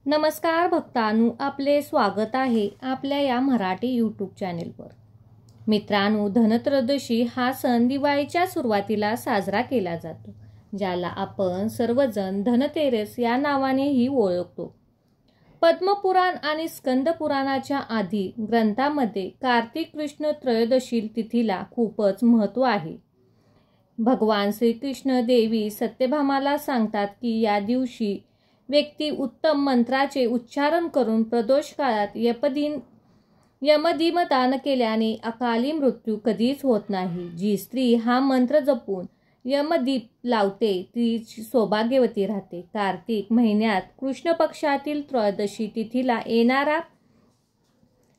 नमस्कार भक्तांनो, आपले स्वागत आहे आपल्या या मराठी यूट्यूब चॅनेलवर। मित्रांनो, धनत्रयोदशी हा सण दिवाळीच्या सुरुवातीला साजरा केला जातो, ज्याला आपण सर्वजण धनतेरस या नावानेही ओळखतो। पद्मपुराण आणि स्कंद पुराणाच्या आदी ग्रंथांमध्ये कार्तिक कृष्ण त्रयोदशी तिथीला खूपच महत्त्व आहे। भगवान श्रीकृष्ण देवी सत्यभामाला सांगतात की या दिवशी व्यक्ती उत्तम मंत्राचे उच्चारण करून प्रदोष काळात यमदीपदान केल्याने अकाली मृत्यू कधीच होत नाही। जी स्त्री हा मंत्र जपून यमदीप लावते ती सौभाग्यवती राहते। कार्तिक महिन्यात कृष्ण पक्षातील त्रयोदशी तिथीला येणारा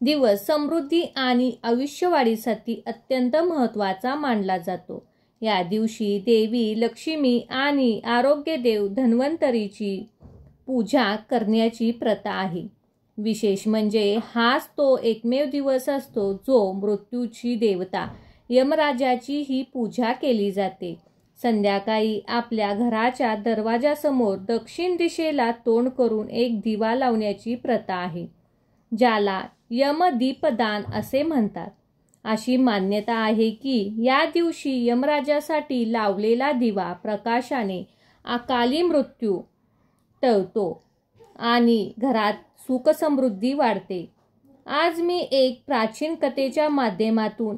दिवस समृद्धी आणि आयुष्यवाढीसाठी अत्यंत महत्त्वाचा मानला जातो। या दिवशी देवी लक्ष्मी आणि आरोग्यदेव धन्वंतरीची पूजा करण्याची प्रथा आहे। विशेष म्हणजे हाच तो एकमेव दिवस असतो जो मृत्यूची देवता यमराजाची ही पूजा केली जाते। संध्याकाळी आपल्या घराच्या दरवाजासमोर दक्षिण दिशेला तोंड करून एक दिवा लावण्याची प्रथा आहे, ज्याला यमदीपदान असे म्हणतात। अशी मान्यता आहे की या दिवशी यमराजासाठी लावलेला दिवा प्रकाशाने अकाली मृत्यू टळतो आणि घरात सुख समृद्धी वाढते। आज मी एक प्राचीन कथेच्या माध्यमातून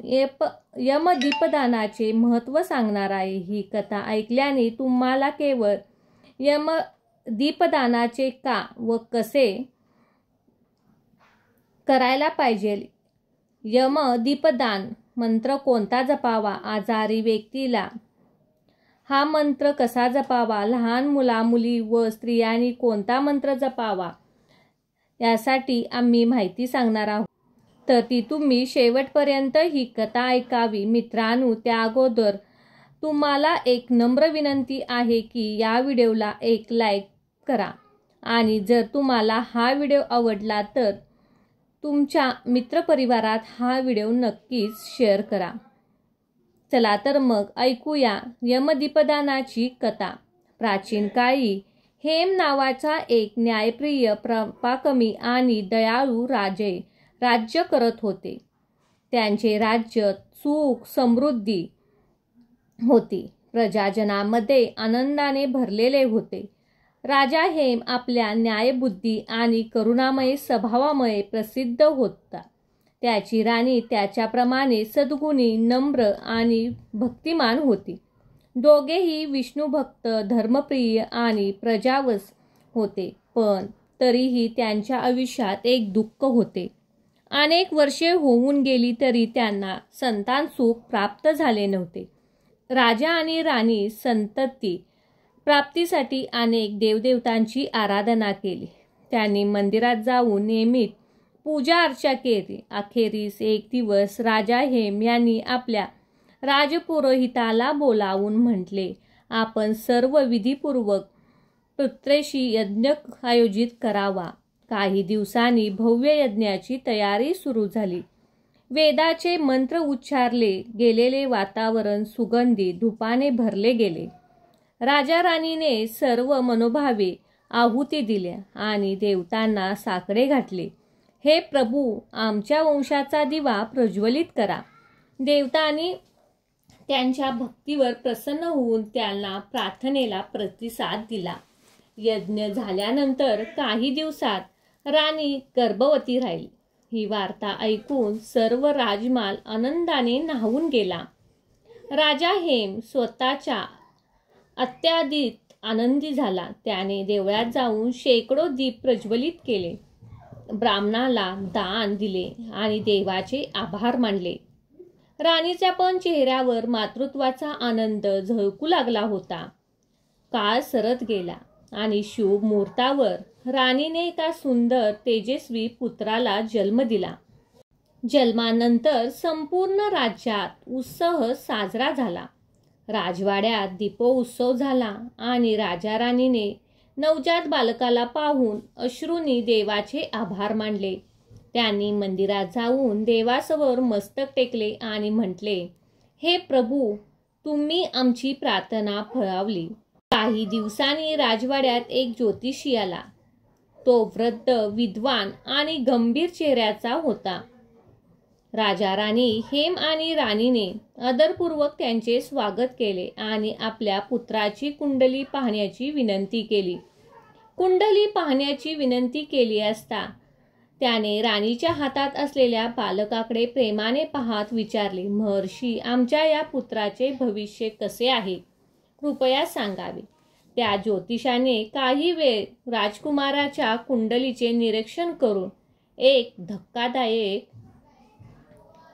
यमदीपदानाचे महत्त्व सांगणार आहे। ही कथा ऐकल्याने तुम्हाला केवळ यमदीपदानाचे का व कसे करायला पाहिजे, यमदीपदान मंत्र कोणता जपावा, आजारी व्यक्तीला हा मंत्र कसा जपावा, लहान मुला-मुली व स्त्रियांनी कोणता मंत्र जपावा यासाठी आम्ही माहिती सांगणार आहोत, तर ती तुम्ही शेवटपर्यंत ही कथा ऐकावी। मित्रांनो, त्या अगोदर तुम्हाला एक नम्र विनंती आहे की या व्हिडिओला एक लाईक करा आणि जर तुम्हाला हा व्हिडिओ आवडला तर तुमच्या मित्रपरिवारात हा व्हिडिओ नक्कीच शेअर करा। चला तर मग ऐकूया यमदीपदानाची कथा। प्राचीन काळी हेम नावाचा एक न्यायप्रिय, पराक्रमी आणि दयाळू राजे राज्य करत होते। त्यांचे राज्य सुख समृद्धी होती, प्रजाजनांमध्ये आनंदाने भरलेले होते। राजा हेम आपल्या न्यायबुद्धी आणि करुणामय स्वभावामुळे प्रसिद्ध होता। त्याची राणी त्याच्याप्रमाणे सद्गुणी, नम्र आणि भक्तिमान होती। दोघेही विष्णुभक्त, धर्मप्रिय आणि प्रजावत्स होते, पण तरीही त्यांच्या आयुष्यात एक दुःख होते। अनेक वर्षे होऊन गेली तरी त्यांना संतान सुख प्राप्त झाले नव्हते। राजा आणि राणी संतती प्राप्तीसाठी अनेक देवदेवतांची आराधना केली। त्यांनी मंदिरात जाऊन नियमित पूजा अर्चा केली। अखेरीस एक दिवस राजा हेम यांनी आपल्या राजपुरोहिताला बोलावून म्हटले, आपण सर्व विधीपूर्वक पुत्रेशी यज्ञ आयोजित करावा। काही दिवसांनी भव्य यज्ञाची तयारी सुरू झाली। वेदाचे मंत्र उच्चारले गेलेले वातावरण सुगंधी धुपाने भरले गेले। राजा राणीने सर्व मनोभावे आहुती दिल्या आणि देवतांना साकडे घातले। हे प्रभू, आमच्या वंशाचा दिवा प्रज्वलित करा। देवतांनी त्यांच्या भक्तीवर प्रसन्न होऊन त्यांना प्रार्थनेला प्रतिसाद दिला। यज्ञ झाल्यानंतर काही दिवसात राणी गर्भवती राहिली। ही वार्ता ऐकून सर्व राजमाल आनंदाने न्हावून गेला। राजा हेम स्वतःच्या अत्याधिक आनंदी झाला। त्याने देवळात जाऊन शेकडो दीप प्रज्वलित केले, ब्राह्मणाला दान दिले आणि देवाचे आभार मानले। राणीच्या पण चेहऱ्यावर मातृत्वाचा आनंद झळकू लागला होता। काळ सरत गेला आणि शुभ मुहूर्तावर राणीने एका सुंदर तेजस्वी पुत्राला जन्म दिला। जन्मानंतर संपूर्ण राज्यात उत्सव साजरा झाला। राजवाड्यात दीपोत्सव झाला आणि राजा राणीने नवजात बालकाला पाहून अश्रूंनी देवाचे आभार मानले। त्यांनी मंदिरात जाऊन देवासमोर मस्तक टेकले आणि म्हटले, हे प्रभू, तुम्ही आमची प्रार्थना फळावली। काही दिवसांनी राजवाड्यात एक ज्योतिषी आला। तो वृद्ध, विद्वान आणि गंभीर चेहऱ्याचा होता. राजा राणी हेम आणि राणीने आदरपूर्वक त्यांचे स्वागत केले आणि आपल्या पुत्राची कुंडली पाहण्याची विनंती केली. कुंडली पाहण्याची विनंती केली असता त्याने राणीच्या हातात असलेल्या बालकाकडे प्रेमाने पाहत विचारले, महर्षी, आमच्या या पुत्राचे भविष्य कसे आहे? कृपया सांगावे. त्या ज्योतिषाने काही वेळ राजकुमाराच्या कुंडलीचे निरीक्षण करून एक धक्कादायक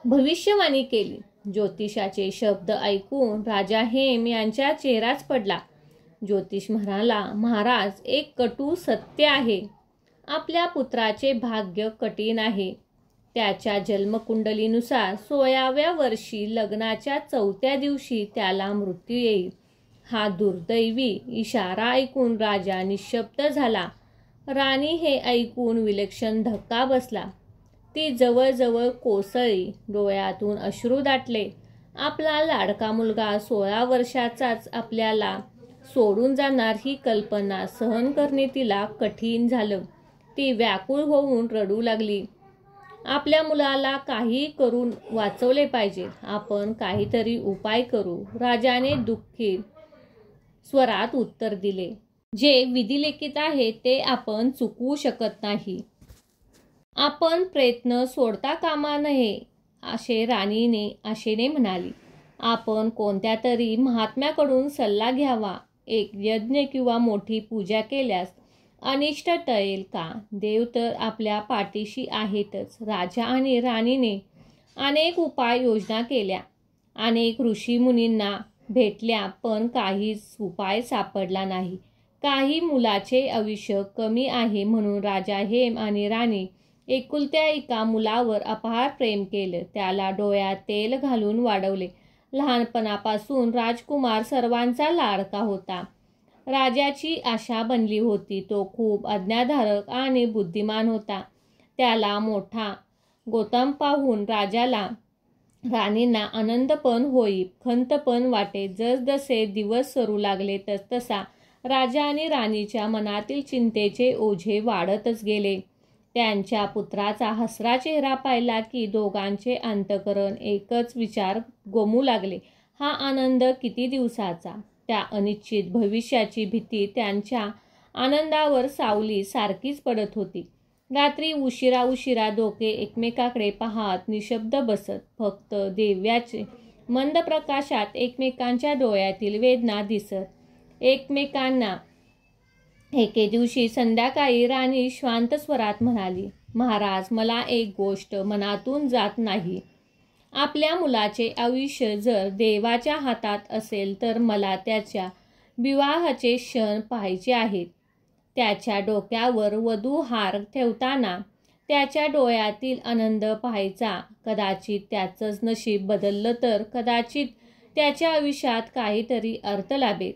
भविष्यवाणी केली. ज्योतिषाचे शब्द ऐकून राजा हेम यांचा चेहराच पडला. ज्योतिष म्हणाला, महाराज, एक कटू सत्य आहे. आपल्या पुत्राचे भाग्य कठीण आहे. त्याच्या जन्मकुंडलीनुसार 16व्या वर्षी लग्नाच्या 4थ्या दिवशी त्याला मृत्यू येईल. हा दुर्दैवी इशारा ऐकून राजा निशब्द झाला. राणी हे ऐकून विलक्षण धक्का बसला. ती जवळजवळ कोसळली. डोळ्यातून अश्रू दाटले. आपला लाडका मुलगा 16 वर्षाचाच आपल्याला सोडून जाणार ही कल्पना सहन करणे तिला कठीण झालं. ती व्याकुळ होऊन रडू लागली. आपल्या मुलाला काही करून वाचवले पाहिजे. आपण काहीतरी उपाय करू. राजाने दुःखी स्वरात उत्तर दिले. जे विधिलिखित आहे ते आपण चुकवू शकत नाही. आपण प्रयत्न सोडता कामा नये, असे राणीने आशेने म्हणाली. आपण कोणत्या तरी महात्म्याकडून सल्ला घ्यावा. एक यज्ञ किंवा मोठी पूजा केल्यास अनिष्ट टळेल का? देव तर आपल्या पाठीशी आहेतच. राजा आणि राणीने अनेक उपाय योजना केल्या. अनेक ऋषीमुनींना भेटल्या, पण काहीच उपाय सापडला नाही. काही मुलाचे आयुष्य कमी आहे म्हणून राजा हेम आणि राणी एकुलत्या एका मुलावर अपार प्रेम केलं. त्याला डोळ्यात तेल घालून वाढवले. लहानपणापासून राजकुमार सर्वांचा लाडका होता. राजाची आशा बनली होती. तो खूप आज्ञाधारक आणि बुद्धिमान होता. त्याला मोठा गौतम पाहून राजाला राणींना आनंद पण होई, खंत पण वाटे. जसजसे दिवस सरू लागले तसतसा राजा आणि राणीच्या मनातील चिंतेचे ओझे वाढतच गेले. त्यांच्या पुत्राचा हसरा चेहरा पाहिला की दोघांचे अंतःकरण एकच विचार गोमू लागले. हा आनंद किती दिवसाचा? त्या अनिश्चित भविष्याची भीती त्यांच्या आनंदावर सावली सारखीच पडत होती. रात्री उशिरा दोघे एकमेकाकडे पाहत निशब्द बसत. फक्त दिव्याचे मंद प्रकाशात एकमेकांच्या डोळ्यातील वेदना दिसत. एकमेकांना एके दिवशी संध्याकाळी राणी शांत स्वरात म्हणाली, महाराज, मला एक गोष्ट मनातून जात नाही. आपल्या मुलाचे आयुष्य जर देवाच्या हातात असेल तर मला त्याच्या विवाहाचे क्षण पाहायचे आहेत. त्याच्या डोक्यावर वधूहार ठेवताना त्याच्या डोळ्यातील आनंद पाहायचा. कदाचित त्याचंच नशीब बदललं तर कदाचित त्याच्या आयुष्यात काहीतरी अर्थ लाभेल.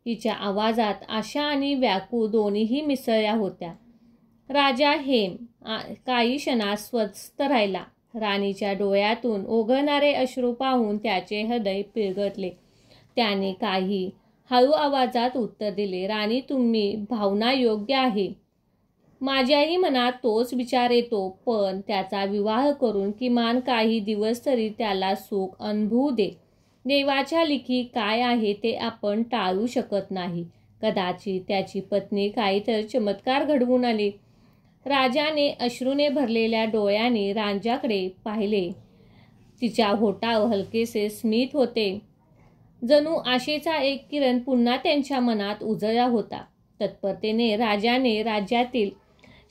तिच्या आवाजात आशा आणि व्याकुळ दोन्हीही मिसळल्या होत्या. राजा हेम काही क्षणात स्वस्थ राहिला. राणीच्या डोळ्यातून ओघळणारे अश्रू पाहून त्याचे हृदय पिळगटले. त्याने काही हळू आवाजात उत्तर दिले, राणी, तुम्ही भावना योग्य आहे. माझ्याही मनात तोच विचार येतो, पण त्याचा विवाह करून किमान काही दिवस तरी त्याला सुख अनुभवू दे. देवाच्या लिखी काय आहे ते आपण टाळू शकत नाही. कदाचित त्याची पत्नी काहीतरी चमत्कार घडवून आली. राजाने अश्रूने भरलेल्या डोळ्यांनी राजाकडे पाहिले. तिच्या होठावर हलकेसे स्मित होते. जणू आशेचा एक किरण पुन्हा त्यांच्या मनात उजळला होता. तत्परतेने राजाने राज्यातील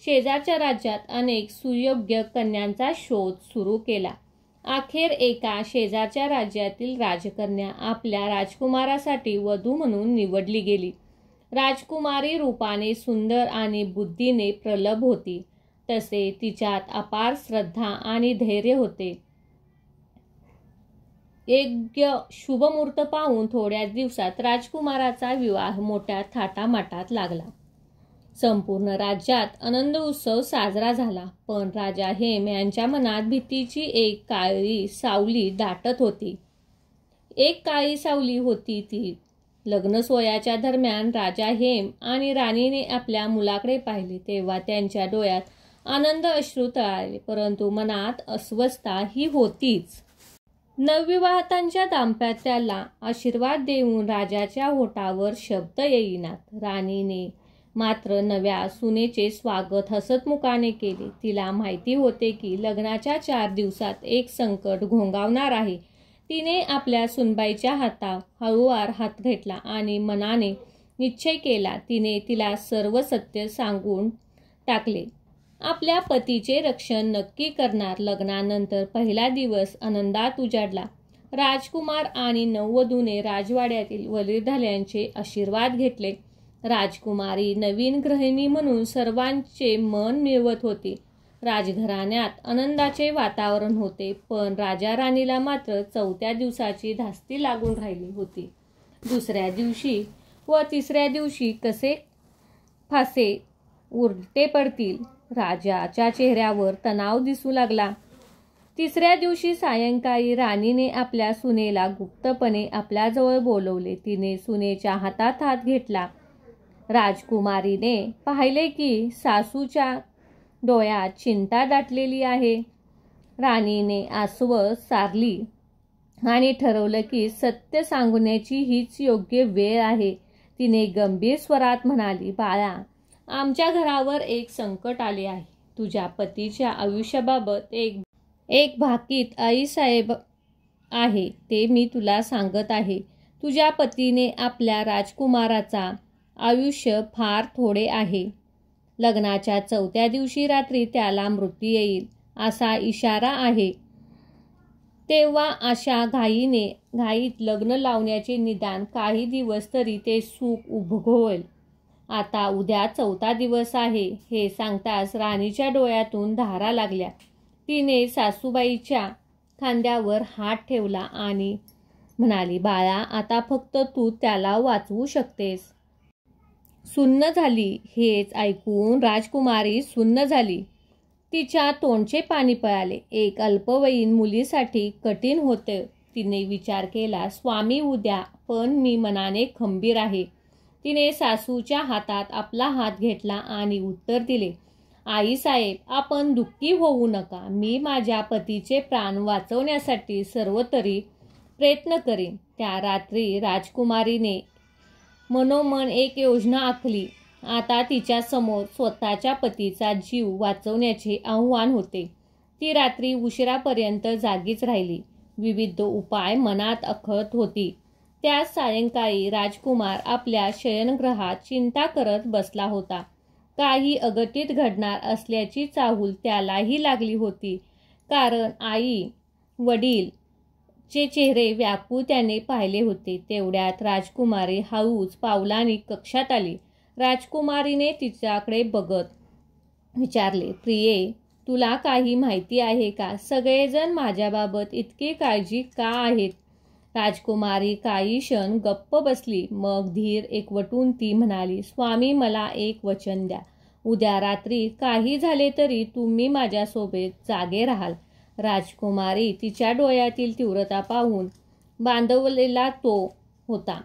शेजारच्या राज्यात अनेक सुयोग्य कन्यांचा शोध सुरू केला. अखेर एका शेजारच्या राज्यातील राजकन्या आपल्या राजकुमारासाठी वधू म्हणून निवडली गेली. राजकुमारी रूपाने सुंदर आणि बुद्धीने प्रलभ होती. तसे तिच्यात अपार श्रद्धा आणि धैर्य होते. योग्य शुभमुहूर्त पाहून थोड्याच दिवसात राजकुमाराचा विवाह मोठ्या थाटामाटात लागला. संपूर्ण राज्यात आनंद उत्सव साजरा झाला. पण राजा हेम यांच्या मनात भीतीची एक काळी सावली दाटत होती. ती लग्न सोहळ्याच्या दरम्यान राजा हेम आणि राणीने आपल्या मुलाकडे पाहिले तेव्हा त्यांच्या डोळ्यात आनंद अश्रू तळाले, परंतु मनात अस्वस्थता ही होतीच. नवविवाहितांच्या दाम्पत्याला आशीर्वाद देऊन राजाच्या ओठावर शब्द येईनात. राणीने मात्र नव्या सुनेचे स्वागत हसतमुखाने केले. तिला माहिती होते की लग्नाच्या 4 दिवसात एक संकट घोंघावणार आहे. तिने आपल्या सुनबाईच्या हातावर हळूवार हात घेतला आणि मनाने निश्चय केला. तिने तिला सर्व सत्य सांगून टाकले. आपल्या पतीचे रक्षण नक्की करणार. लग्नानंतर पहिला दिवस आनंदात उजाडला. राजकुमार आणि नववधूने राजवाड्यातील वडीलधाऱ्यांचे आशीर्वाद घेतले. राजकुमारी नवीन गृहिणी म्हणून सर्वांचे मन मिळवत होती. राजघराण्यात आनंदाचे वातावरण होते, पण राजा राणीला मात्र 4थ्या दिवसाची धास्ती लागून राहिली होती. दुसऱ्या दिवशी व तिसऱ्या दिवशी कसे फासे उलटे पडतील, राजाच्या चेहऱ्यावर तणाव दिसू लागला. तिसऱ्या दिवशी सायंकाळी राणीने आपल्या सुनेला गुप्तपणे आपल्याजवळ बोलवले. तिने सुनेच्या हातात हात घेतला. राजकुमारीने पाहिले की सासूच्या डोळ्यात चिंता दाटलेली आहे. राणीने आसवं सारली आणि ठरवलं की सत्य सांगण्याची हीच योग्य वेळ आहे. तिने गंभीर स्वरात म्हणाली, बाळा, आमच्या घरावर एक संकट आले आहे. तुझ्या पतीच्या आयुष्याबाबत एक भाकीत आईसाहेब आहे ते मी तुला सांगत आहे. तुझ्या पतीने आपल्या राजकुमाराचा आयुष्य फार थोडे आहे. लग्नाच्या 4थ्या दिवशी रात्री त्याला मृत्यू येईल असा इशारा आहे. तेव्हा अशा घाईत लग्न लावण्याचे निदान काही दिवस तरी ते सुख उभगवेल. आता उद्या 4था दिवस आहे. हे सांगताच राणीच्या डोळ्यातून धारा लागल्या. तिने सासूबाईच्या खांद्यावर हात ठेवला आणि म्हणाली, बाळा, आता फक्त तू त्याला वाचवू शकतेस. सुन्न झाली. हेच ऐकून राजकुमारी सुन्न झाली. तिच्या तोंडचे पाणी पळाले. एक अल्पवयीन मुलीसाठी कठीण होते. तिने विचार केला, स्वामी उद्या, पण मी मनाने खंबीर आहे. तिने सासूच्या हातात आपला हात घेतला आणि उत्तर दिले, आईसाहेब, आपण दुःखी होऊ नका. मी माझ्या पतीचे प्राण वाचवण्यासाठी सर्वतरी प्रयत्न करीन. त्या रात्री राजकुमारीने मनोमन एक योजना आखली. आता तिच्यासमोर स्वतःच्या पतीचा जीव वाचवण्याचे आव्हान होते. ती रात्री उशिरापर्यंत जागीच राहिली. विविध उपाय मनात आखत होती. त्याच सायंकाळी राजकुमार आपल्या शयनगृहात चिंता करत बसला होता. काही अघटित घडणार असल्याची चाहूल त्यालाही लागली होती, कारण आई वडील चे चेहरे व्याकुळ त्याने पाहिले होते. तेवढ्यात राजकुमारी हळूच पावलांनी कक्षात आली. राजकुमारीने तिच्याकडे बघत विचारले, प्रिये, तुला काही माहिती आहे का? सगळेजण माझ्याबाबत इतकी काळजी का आहेत? राजकुमारी काही क्षण गप्प बसली. मग धीर एकवटून ती म्हणाली, स्वामी, मला एक वचन द्या. उद्या रात्री काही झाले तरी तुम्ही माझ्यासोबत जागे राहाल. राजकुमारी तिच्या डोळ्यातील तीव्रता पाहून बांधवलेला तो होता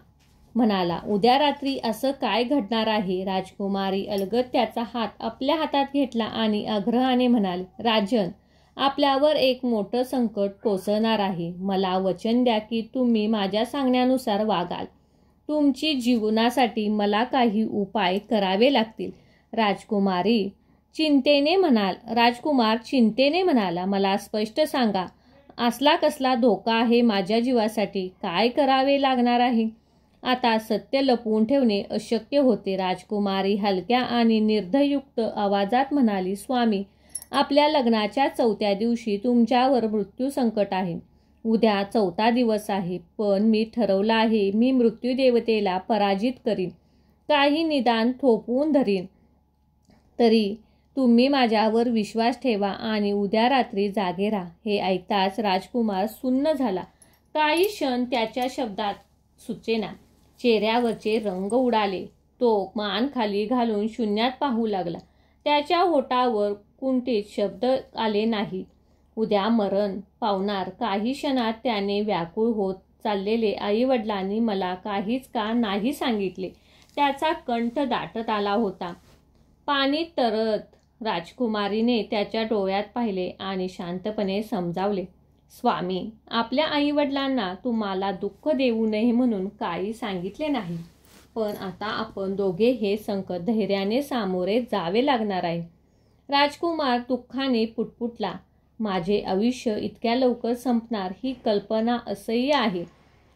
म्हणाला, उद्या रात्री असं काय घडणार आहे? राजकुमारी अलगद त्याचा हात आपल्या हातात घेतला आणि आग्रहाने म्हणाली, राजन, आपल्यावर एक मोठं संकट कोसळणार आहे. मला वचन द्या की तुम्ही माझ्या सांगण्यानुसार वागाल. तुमची जीवनासाठी मला काही उपाय करावे लागतील. राजकुमार चिंतेने म्हणाला, मला स्पष्ट सांगा, असला कसला धोका आहे माझ्या जीवासाठी? काय करावे लागणार आहे? आता सत्य लपवून ठेवणे अशक्य होते. राजकुमारी हलक्या आणि निर्धायुक्त आवाजात म्हणाली, स्वामी, आपल्या लग्नाच्या 4थ्या दिवशी तुमच्यावर मृत्यू संकट आहे. उद्या 4था दिवस आहे, पण मी ठरवलं आहे, मी मृत्यू देवतेला पराजित करीन. काही निदान थोपवून धरीन. तरी तुम्ही माझ्यावर विश्वास ठेवा आणि उद्या रात्री जागे राहा. हे ऐकताच राजकुमार सुन्न झाला. काही क्षण त्याच्या शब्दात सुचेना. चेहऱ्यावरचे रंग उडाले. तो मान खाली घालून शून्यात पाहू लागला. त्याच्या ओठावर कुंठित शब्द आले नाही. उद्या मरण पावणार. काही क्षणात त्याने व्याकुळ होत चाललेले आईवडिलांनी मला काहीच का नाही सांगितले. त्याचा कंठ दाटत आला होता. पाणी तरत राजकुमारीने त्याच्या डोळ्यात पाहिले आणि शांतपणे समजावले, स्वामी, आपल्या आईवडिलांना तुम्हाला दुःख देऊ नये म्हणून काही सांगितले नाही. पण आता आपण दोघे हे संकट धैर्याने सामोरे जावे लागणार आहे. राजकुमार दुःखाने पुटपुटला. माझे आयुष्य इतक्या लवकर संपणार ही कल्पना असह्य आहे.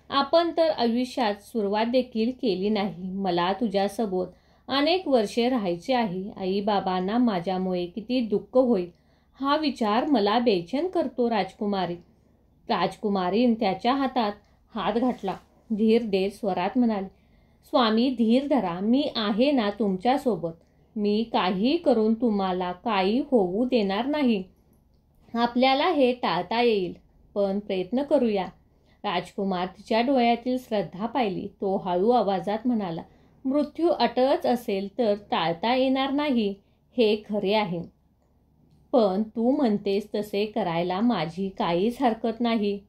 आपण तर आयुष्यात सुरुवात देखील केली नाही. मला तुझ्यासोबत अनेक वर्षे राहायचे आहे. आई बाबांना माझ्यामुळे किती दुःख होईल हा विचार मला बेचैन करतो. राजकुमारीने त्याच्या हातात हात घातला. धीर देत स्वरात म्हणाले, स्वामी, धीर धरा. मी आहे ना तुमच्यासोबत. मी काही करून तुम्हाला काही होऊ देणार नाही. आपल्याला हे टाळता येईल, पण प्रयत्न करूया. राजकुमार तिच्या डोळ्यातील श्रद्धा पाहिली. तो हळू आवाजात म्हणाला, मृत्यू अटळच असेल तर टाळता येणार नाही हे खरे आहे. पण तू म्हणतेस तसे करायला माझी काहीच हरकत नाही.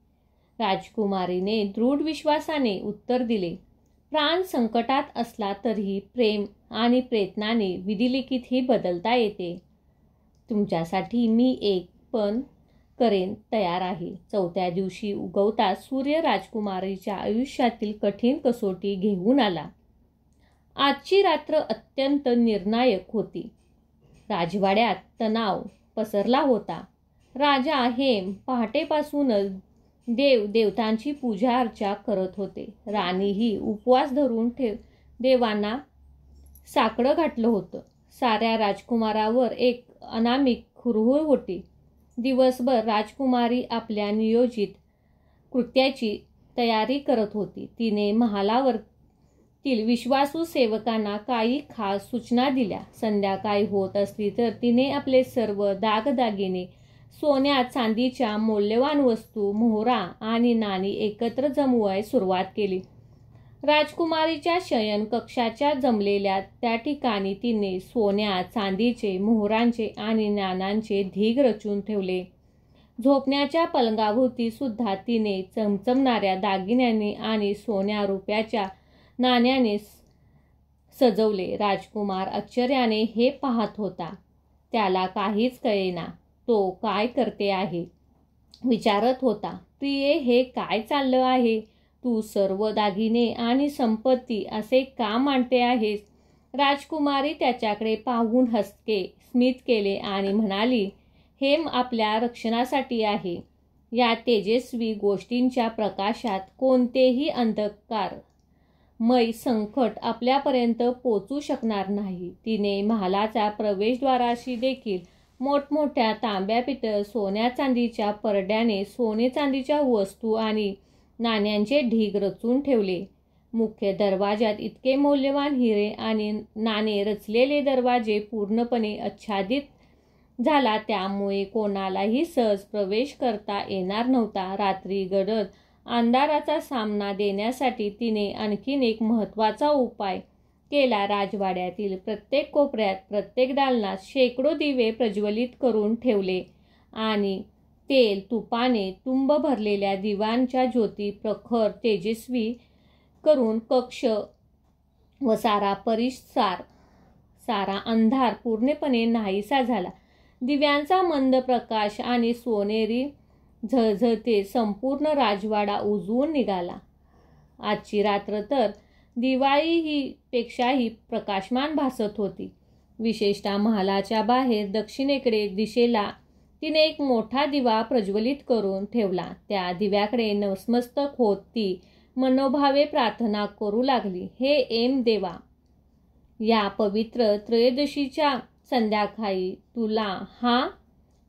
राजकुमारीने दृढ विश्वासाने उत्तर दिले. प्राण संकटात असला तरीही प्रेम आणि प्रयत्नाने विधिलिखितही बदलता येते. तुमच्यासाठी मी एक पण करेन तयार आहे. चौथ्या दिवशी उगवताच सूर्य राजकुमारीच्या आयुष्यातील कठीण कसोटी घेऊन आला. आजची रात्र अत्यंत निर्णायक होती. राजवाड्यात तणाव पसरला होता. राजा हेम पहाटेपासूनच देवतांची पूजा अर्चा करत होते. राणीही उपवास धरून देवांना साकडं घातलं होतं. साऱ्या राजकुमारावर एक अनामिक हुरहुर होती. दिवसभर राजकुमारी आपल्या नियोजित कृत्याची तयारी करत होती. तिने महालावरील विश्वासू सेवकांना काही खास सूचना दिल्या. संध्याकाळी होत असली तर तिने आपले सर्व दागदागिने, सोन्या चांदीच्या मौल्यवान वस्तू, मोहरा आणि नाणी एकत्र जमवायला सुरुवात केली. राजकुमारीच्या शयन कक्षाच्या जमलेल्या त्या ठिकाणी तिने सोन्या चांदीचे, मोहरांचे आणि नाण्यांचे ढीग रचून ठेवले. झोपण्याच्या पलंगाभोवती सुद्धा तिने चमचमणाऱ्या दागिन्यांनी आणि सोन्या रुपयाच्या नाण्याने सजवले. राजकुमार आश्चर्याने हे पाहत होता. त्याला काहीच कळेना. तो काय करते आहे विचारत होता. प्रिये, हे काय चाललं आहे? तू सर्व दागिने आणि संपत्ती असे का मांडते आहेस? राजकुमारी त्याच्याकडे पाहून हसके स्मित केले आणि म्हणाली, हे आपल्या रक्षणासाठी आहे. या तेजस्वी गोष्टींच्या प्रकाशात कोणतेही अंधकारमय संकट आपल्यापर्यंत पोचू शकणार नाही. तिने महालाच्या प्रवेशद्वाराशी देखील मोठमोठ्या तांब्या, पितळ, सोन्या चांदीच्या परड्याने सोने चांदीच्या वस्तू आणि नाण्यांचे ढीग रचून ठेवले. मुख्य दरवाजात इतके मौल्यवान हिरे आणि नाणे रचलेले दरवाजे पूर्णपणे आच्छादित झाला, त्यामुळे कोणालाही सहज प्रवेश करता येणार नव्हता. रात्री गडद अंधाराचा सामना देण्यासाठी तिने आणखीन एक महत्त्वाचा उपाय केला. राजवाड्यातील प्रत्येक कोपऱ्यात, प्रत्येक दालनात शेकडो दिवे प्रज्वलित करून ठेवले आणि तेल तुपाने तुंब भरलेल्या दिव्यांच्या ज्योती प्रखर तेजस्वी करून कक्ष व सारा परिसर, सारा अंधार पूर्णपणे नाहीसा झाला. दिव्यांचा मंद प्रकाश आणि सोनेरी झळझळते संपूर्ण राजवाडा उजळून निघाला. आजची रात्र तर दिवाळीपेक्षाही प्रकाशमान भासत होती. विशेषतः महालाच्या बाहेर दक्षिणेकडे दिशेला तिने एक मोठा दिवा प्रज्वलित करून ठेवला. त्या दिव्याकडे नतमस्तक होत ती मनोभावे प्रार्थना करू लागली. हे एम देवा, या पवित्र त्रयोदशीच्या संध्याकाळी तुला हा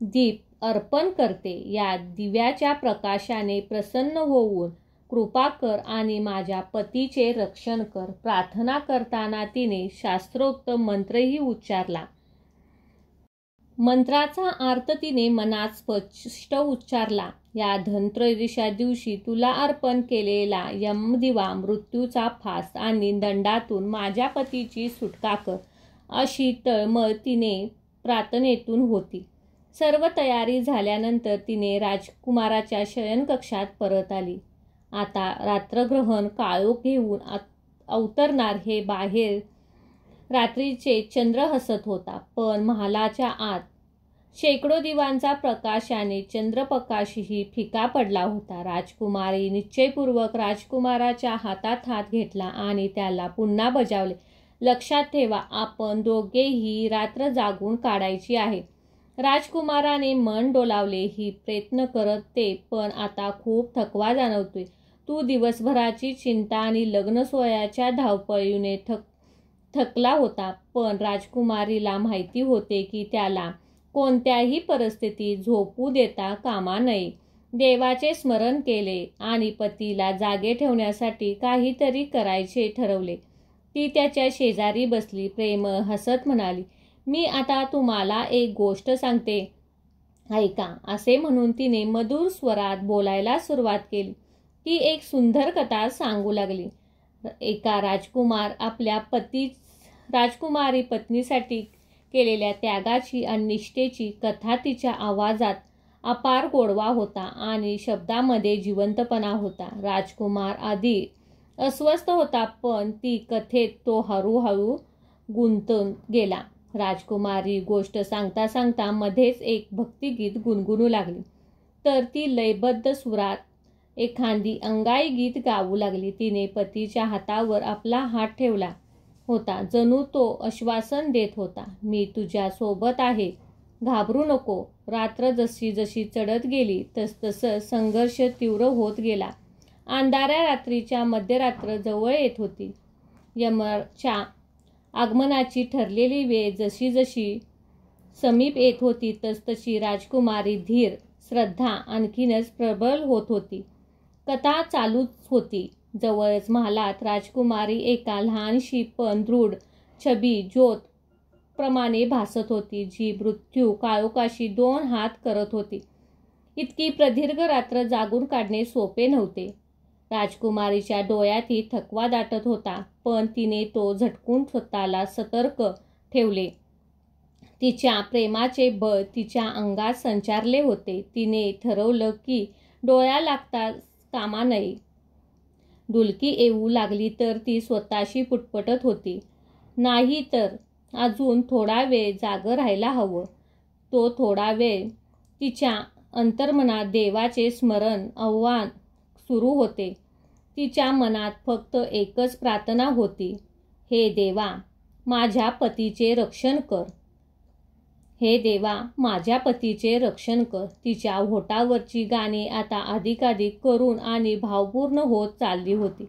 दीप अर्पण करते. या दिव्याच्या प्रकाशाने प्रसन्न होऊन कृपा कर आणि माझ्या पतीचे रक्षण कर. प्रार्थना करताना तिने शास्त्रोक्त मंत्रही उच्चारला. मंत्राचा अर्थ तिने मनात स्पष्ट उच्चारला. या धनत्रयोदशीच्या दिवशी तुला अर्पण केलेला यमदिवा मृत्यूचा फास आणि दंडातून माझ्या पतीची सुटका कर, अशी तळमळ तिने प्रार्थनेतून होती. सर्व तयारी झाल्यानंतर तिने राजकुमाराच्या शयनकक्षात परत आली आता रात्रग्रहण काळोख घेऊन अवतरणार हे बाहेर रात्रीचे चंद्र हसत होता, पण महालाच्या आत शेकडो दिवांचा प्रकाशाने चंद्रप्रकाशही फिका पडला होता. राजकुमारी निश्चयपूर्वक राजकुमाराच्या हातात हात घेतला आणि त्याला पुन्हा बजावले. लक्षात ठेवा, आपण दोघेही रात्र जागून काढायची आहे. राजकुमाराने मन डोलावले ही प्रयत्न करत ते, पण आता खूप थकवा जाणवतोय. तू दिवसभराची चिंता आणि लग्न सोहळ्याच्या धावपळीने थकला होता. पण राजकुमारीला माहिती होते की त्याला कोणत्याही परिस्थितीत झोपू देता कामा नये. देवाचे स्मरण केले आणि पतीला जागे ठेवण्यासाठी काहीतरी करायचे ठरवले. ती त्याच्या शेजारी बसली, प्रेम हसत म्हणाली, मी आता तुम्हाला एक गोष्ट सांगते, ऐका. असे म्हणून तिने मधुर स्वरात बोलायला सुरुवात केली. ती एक सुंदर कथा सांगू लागली. एका राजकुमारी पत्नीसाठी केलेल्या त्यागाची आणि निष्ठेची कथा. तिच्या आवाजात अपार गोडवा होता आणि शब्दामध्ये जिवंतपणा होता. राजकुमार आधी अस्वस्थ होता, पण ती कथेत तो हळूहळू गुंतून गेला. राजकुमारी गोष्ट सांगता सांगता मध्येच एक भक्तिगीत गुणगुणू लागली, तर ती लयबद्ध सुरात एखादी अंगाई गीत गाऊ लागली. तिने पतीच्या हातावर आपला हात ठेवला होता, जणू तो आश्वासन देत होता, मी तुझ्या सोबत आहे, घाबरू नको. रात्र जशी जशी चढत गेली तसतसं संघर्ष तीव्र होत गेला. अंधाऱ्या रात्रीच्या मध्यरात्र जवळ येत होती. यमच्या आगमनाची ठरलेली वेळ जशी जशी समीप येत होती तसतशी राजकुमारी धीर, श्रद्धा आणखीनच प्रबल होत होती. कथा चालूच होती. जवळच महालात राजकुमारी एका लहानशी पण दृढ छबी ज्योत प्रमाणे भासत होती, जी मृत्यू काळोखाशी 2 हात करत होती. इतकी प्रदीर्घ रात्र जागून काढणे सोपे नव्हते. राजकुमारीच्या डोळ्यातही थकवा दाटत होता, पण तिने तो झटकून स्वतःला सतर्क ठेवले. तिच्या प्रेमाचे बळ तिच्या अंगात संचारले होते. तिने ठरवलं की डोळ्या लागता कामा नये. डुलकी येऊ लागली तर ती स्वतःशी पुटपटत होती, नाही तर अजून थोडा वेळ जागं राहायला हवं. तो थोडा वेळ तिच्या अंतर्मनात देवाचे स्मरण आव्हान सुरू होते. तिच्या मनात फक्त एकच प्रार्थना होती, हे देवा, माझ्या पतीचे रक्षण कर. हे देवा, माझ्या पतीचे रक्षण कर. तिच्या ओठावरची गाणी आता अधिकाधिक करुण आणि भावपूर्ण होत चालली होती.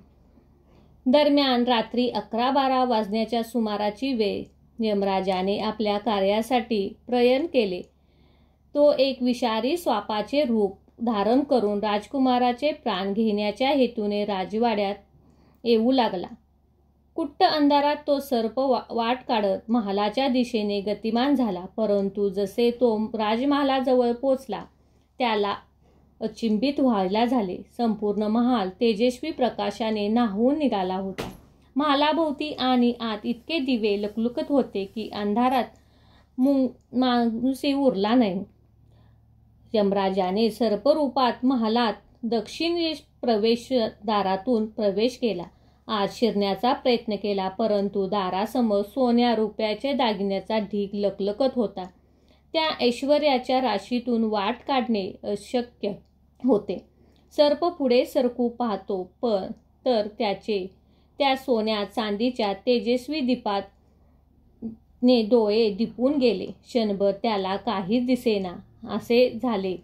दरम्यान रात्री 11-12 वाजण्याच्या सुमाराची वेळ. यमराजाने आपल्या कार्यासाठी प्रयत्न केले. तो एक विषारी स्वापाचे रूप धारण करून राजकुमाराचे प्राण घेण्याच्या हेतूने राजवाड्यात येऊ लागला. कुट्ट अंधारात तो सर्प वाट काढत महालाच्या दिशेने गतिमान झाला. परंतु जसे तो राजमहालाजवळ पोचला, त्याला अचंबित व्हायला झाले. संपूर्ण महाल तेजस्वी प्रकाशाने न्हाऊन निघाला होता. महालाभोवती आणि आत इतके दिवे लखलुखत होते की अंधारात माणूसही उरला नाही. यमराजाने सर्परूपात महालात दक्षिण प्रवेशद्वारातून प्रवेश केला. आत शिरण्याचा प्रयत्न केला, परंतु दारासमोर सोन्या रुपयाच्या दागिन्याचा ढीग लखलखत होता. त्या ऐश्वर्याच्या राशीतून वाट काढणे अशक्य होते. सर्प पुढे सरकू पाहतो, पण तर त्या सोन्या चांदीच्या तेजस्वी दीपाने डोळे दिपून गेले. क्षणभर त्याला काहीच दिसेना असे झाले.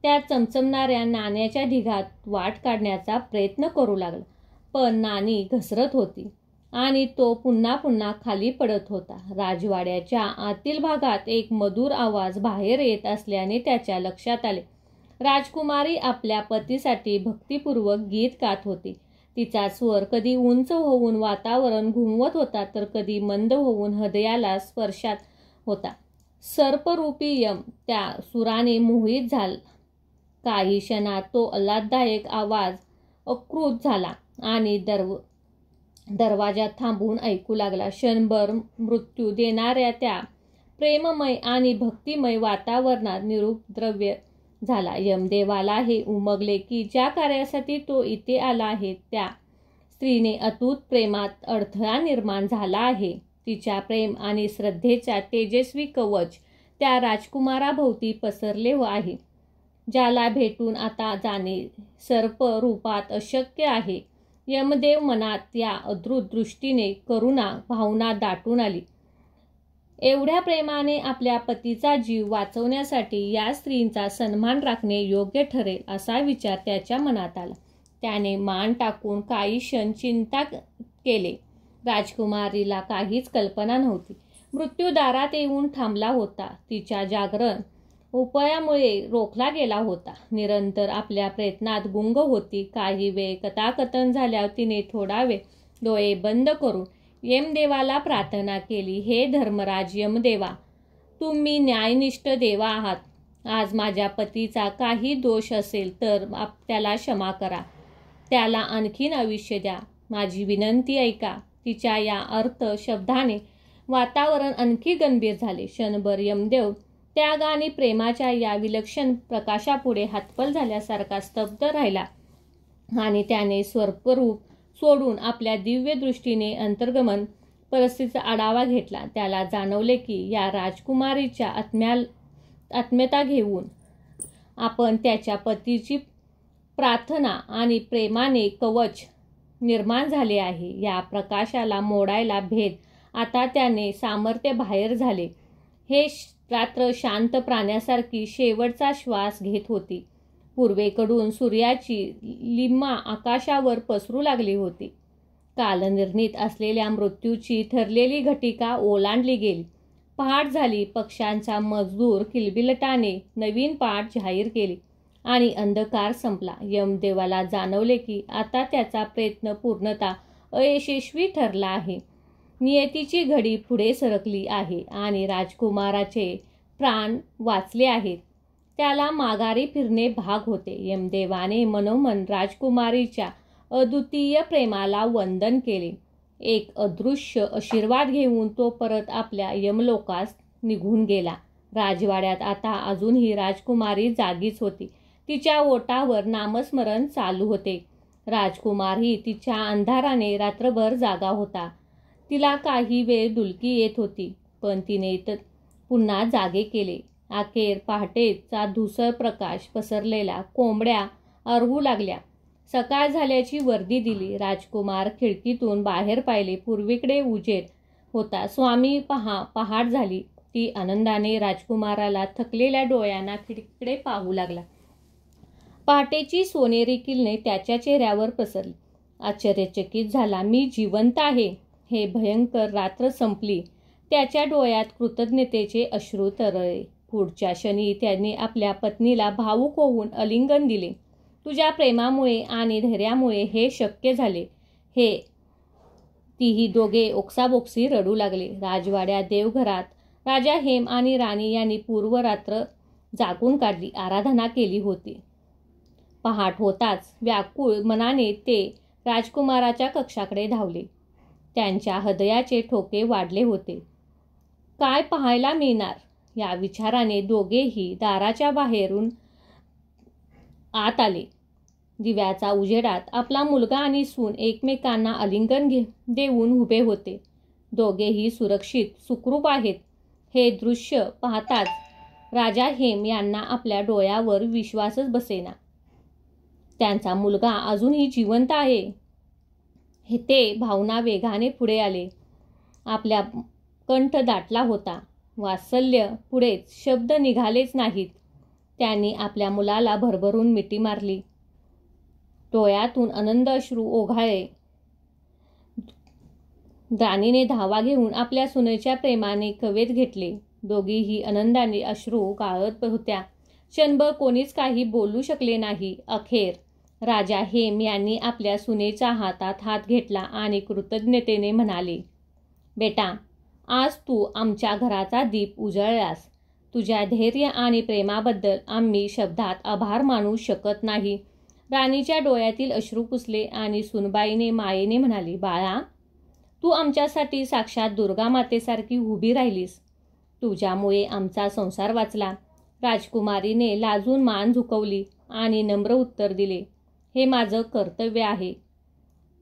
त्या चमचमणाऱ्या नाण्याच्या ढिगात वाट काढण्याचा प्रयत्न करू लागला, पण नाणी घसरत होती आणि तो पुन्हा पुन्हा खाली पडत होता. राजवाड्याच्या आतील भागात एक मधुर आवाज बाहेर येत असल्याने त्याच्या लक्षात आले. राजकुमारी आपल्या पतीसाठी भक्तिपूर्वक गीत गात होती. तिचा स्वर कधी उंच होऊन वातावरण घुमवत होता, तर कधी मंद होऊन हृदयाला स्पर्शात होता. सर्परूपी यम त्या सुराने मोहित झाला. काही क्षणात तो आल्हाददायक आवाज अकृत झाला आणि दरवाजात थांबून ऐकू लागला. क्षणभर मृत्यू देणाऱ्या त्या प्रेममय आणि भक्तिमय वातावरणात निरुपद्रव्य झाला. यमदेवाला हे उमगले की ज्या कार्यासाठी तो इथे आला आहे त्या स्त्रीने अतूट प्रेमात अडथळा निर्माण झाला आहे. तिच्या प्रेम आणि श्रद्धेचा तेजस्वी कवच त्या राजकुमाराभोवती पसरले आहे, ज्याला भेटून आता जाणे सर्प रूपात अशक्य आहे. यमदेव मनात या अद्भुत दृष्टीने करुणा भावना दाटून आली. एवढ्या प्रेमाने आपल्या पतीचा जीव वाचवण्यासाठी या स्त्रीचा सन्मान राखणे योग्य ठरेल असा विचार त्याच्या मनात आला. त्याने मान टाकून काही क्षण चिंता केले. राजकुमारीला काहीच कल्पना नव्हती. मृत्यू दारात येऊन थांबला होता. तिच्या जागरण उपायामुळे रोखला गेला होता. निरंतर आपल्या प्रयत्नात गुंग होती. काही वेळ कथाकथन झाल्यावर तिने थोडा वेळ डोळे बंद करून यमदेवाला प्रार्थना केली. हे धर्मराज यमदेवा, तुम्ही न्यायनिष्ठ देवा आहात. आज माझ्या पतीचा काही दोष असेल तर त्याला क्षमा करा. त्याला आणखीन आयुष्य द्या. माझी विनंती ऐका. तिच्या या अर्थ शब्दाने वातावरण आणखी गंभीर झाले. क्षणभर यमदेव त्याग आणि प्रेमाच्या या विलक्षण प्रकाशापुढे हातपल झाल्यासारखा स्तब्ध राहिला आणि त्याने स्वरूप सोडून आपल्या दिव्य दृष्टीने अंतर्गमन परिस्थितीचा आढावा घेतला. त्याला जाणवले की या राजकुमारीच्या आत्म्यता घेऊन आपण त्याच्या पतीची प्रार्थना आणि प्रेमाने कवच निर्माण झाले आहे. या प्रकाशाला मोडायला भेद आता त्याने सामर्थ्य बाहेर झाले. हे रात्र शांत प्राण्यासारखी शेवटचा श्वास घेत होती. पूर्वेकडून सूर्याची लिमा आकाशावर पसरू लागली होती. कालनिर्णीत असलेल्या मृत्यूची ठरलेली घटिका ओलांडली गेली. पहाट झाली. पक्ष्यांचा मजदूर किलबिलाटाने नवीन पहाट जाहीर केली आणि अंधकार संपला. यमदेवाला जाणवले की आता त्याचा प्रयत्न पूर्णतः अयशस्वी ठरला आहे. नियतीची घडी पुढे सरकली आहे आणि राजकुमाराचे प्राण वाचले आहेत. त्याला माघारी फिरणे भाग होते. यमदेवाने मनोमन राजकुमारीच्या अद्वितीय प्रेमाला वंदन केले. एक अदृश्य आशीर्वाद घेऊन तो परत आपल्या यमलोकास निघून गेला. राजवाड्यात आता अजूनही राजकुमारी जागीच होती. तिच्या ओठावर नामस्मरण चालू होते. राजकुमारही तिच्या अंधाराने रात्रभर जागा होता. तिला काही वेळ डुलकी येत होती, पण तिने पुन्हा जागे केले. अखेर पहाटेचा धुसर प्रकाश पसरलेला कोंबड्या आरवू लागल्या. सकाळ झाल्याची वर्दी दिली. राजकुमार खिडकीतून बाहेर पाहिले. पूर्वेकडे उजेड होता. स्वामी पहाट झाली. ती आनंदाने राजकुमाराला थकलेल्या डोळ्यांना खिडकीकडे पाहू लागला. पहाटेची सोनेरी किरणे त्याच्या चेहऱ्यावर पसरली. आश्चर्यचकित झाला. मी जिवंत आहे. हे भयंकर रात्र संपली. त्याच्या डोळ्यात कृतज्ञतेचे अश्रू तरळले. पुढच्या क्षणी त्यांनी आपल्या पत्नीला भावूक होऊन आलिंगन दिले. तुझ्या प्रेमामुळे आणि धैर्यामुळे हे शक्य झाले. तीही दोघे ओक्साबोक्सी रडू लागले. राजवाड्यात देवघरात राजा हेम आणि राणी यांनी पूर्वरात्र जागून काढली. आराधना केली होती. पहाट होताच व्याकुळ मनाने ते राजकुमाराच्या कक्षाकडे धावले. त्यांच्या हृदयाचे ठोके वाढले होते. काय पाहायला मिळणार या विचाराने दोघेही दाराच्या बाहेरून आत आले. दिव्याचा उजेडात आपला मुलगा आणि सून एकमेकांना आलिंगन देऊन उभे होते. दोघेही सुरक्षित सुखरूप आहेत. हे दृश्य पाहताच राजा हेम यांना आपल्या डोळ्यावर विश्वासच बसेना. त्यांचा मुलगा अजूनही जिवंत आहे हे ते भावना वेगाने पुढे आले. आपल्या कंठ दाटला होता. वात्सल्य पुढेच शब्द निघालेच नाहीत. त्यांनी आपल्या मुलाला भरभरून मिठी मारली. डोळ्यातून आनंद अश्रू ओघळले. राणीने धावा घेऊन आपल्या सुनेच्या प्रेमाने कवेत घेतले. दोघीही आनंदाने अश्रू गाळत होत्या. क्षणभर कोणीच काही बोलू शकले नाही. अखेर राजा हेम यांनी आपल्या सुनेच्या हातात हात घेतला आणि कृतज्ञतेने म्हणाले, बेटा, आज तू आमच्या घराचा दीप उजळलास. तुझ्या धैर्य आणि प्रेमाबद्दल आम्ही शब्दात आभार मानू शकत नाही. राणीच्या डोळ्यातील अश्रू पुसले आणि सुनबाईने मायेने म्हणाली, बाळा, तू आमच्यासाठी साक्षात दुर्गा मातेसारखी उभी राहिलीस. तुझ्यामुळे आमचा संसार वाचला. राजकुमारीने लाजून मान झुकवली आणि नम्र उत्तर दिले, हे माझं कर्तव्य आहे.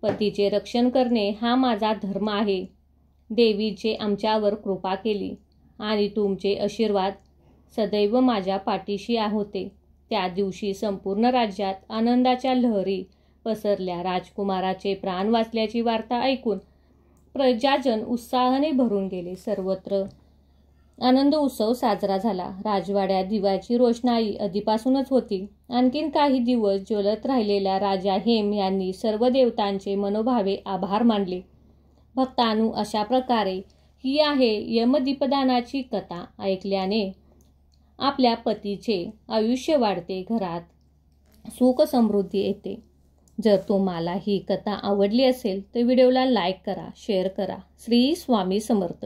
पतीचे रक्षण करणे हा माझा धर्म आहे. देवीचे आमच्यावर कृपा केली आणि तुमचे आशीर्वाद सदैव माझ्या पाठीशी होते. त्या दिवशी संपूर्ण राज्यात आनंदाच्या लहरी पसरल्या. राजकुमाराचे प्राण वाचल्याची वार्ता ऐकून प्रजाजन उत्साहाने भरून गेले. सर्वत्र आनंद उत्सव साजरा झाला. राजवाड्यात दिव्याची रोषणाई आधीपासूनच होती. आणखीन काही दिवस ज्वलत राहिलेल्या राजा हेम यांनी सर्व देवतांचे मनोभावे आभार मानले. भक्तांनो, अशा प्रकारे ही आहे यमदीपदानाची कथा. ऐकल्याने आपल्या पतीचे आयुष्य वाढते, घरात सुख समृद्धी येते. जर तुम्हाला ही कथा आवडली असेल तर व्हिडिओला लाईक करा, शेअर करा. श्री स्वामी समर्थ.